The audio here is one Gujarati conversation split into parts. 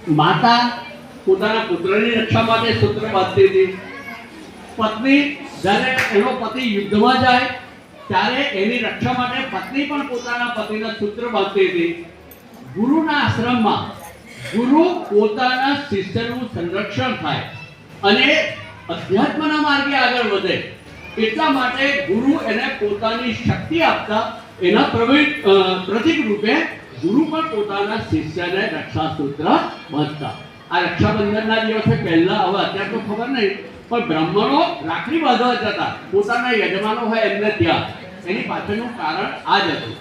માતા પોતાના પુત્રની રક્ષા માટે સૂત્ર બાંધતી હતી. પત્ની જ્યારે એનો પતિ યુદ્ધમાં જાય ત્યારે એની રક્ષા માટે પત્ની પણ પોતાના પતિના સૂત્ર બાંધતી હતી. ગુરુના આશ્રમમાં ગુરુ પોતાના શિષ્યનું સંરક્ષણ થાય અને અધ્યાત્મના માર્ગે આગળ વધે એટલા માટે ગુરુ એને પોતાની શક્તિ આપતા એના પ્રતીક રૂપે ગુરુ પણ પોતાના શિષ્યને રક્ષા સૂત્ર બાંધતા. આ રક્ષાબંધનના દિવસે પહેલા, હવે અત્યારે તો ખબર નહીં, પણ બ્રાહ્મણો રાખડી બાંધવા જતા પોતાના યજમાનો હોય એમને ત્યાં. એની પાછળનું કારણ આ જ હતું.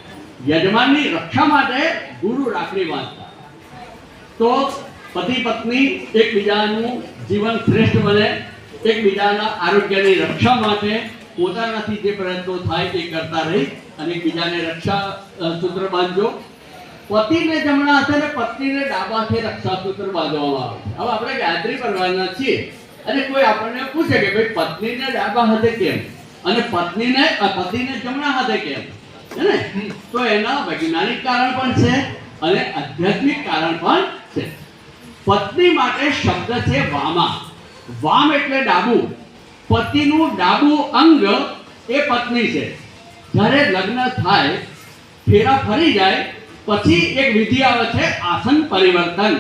યજમાનની રક્ષા માટે ગુરુ રાખડી બાંધતા. તો પતિ પત્ની એકબીજાનું જીવન શ્રેષ્ઠ બને, એકબીજાના આરોગ્યની રક્ષા માટે પોતાનાથી જે પ્રયત્નો થાય તે કરતા રહી અને એકબીજાને રક્ષા સૂત્ર બાંધજો. પતિને જમણા હાથે અને પત્નીને ડાબા હાથે રક્ષા સૂત્ર બાંધવામાં આવે. હવે આપણે ગાયત્રી કરવાના છીએ અને કોઈ આપણને પૂછે કે ભાઈ પત્નીને ડાબા હાથે કેમ અને પતિને જમણા હાથે કેમ, હે ને? તો એના વૈજ્ઞાનિક કારણ પણ છે અને આધ્યાત્મિક કારણ પણ છે. પત્ની માટે શબ્દ છે વામા. વામ એટલે ડાબુ. પતિનું ડાબુ અંગ એ પત્ની છે. જ્યારે લગ્ન થાય, ફેરા ફરી જાય પછી એક વિધિ આવે છે આસન પરિવર્તન.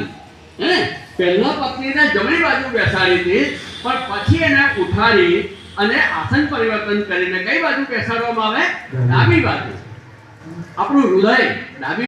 હે, પહેલા પત્નીને જમણી બાજુ બેસાડી હતી, પણ પછી એને ઉઠાડી અને આસન પરિવર્તન કરીને કઈ બાજુ બેસાડવામાં આવે? ડાબી બાજુ. આપણું હૃદય ડાબી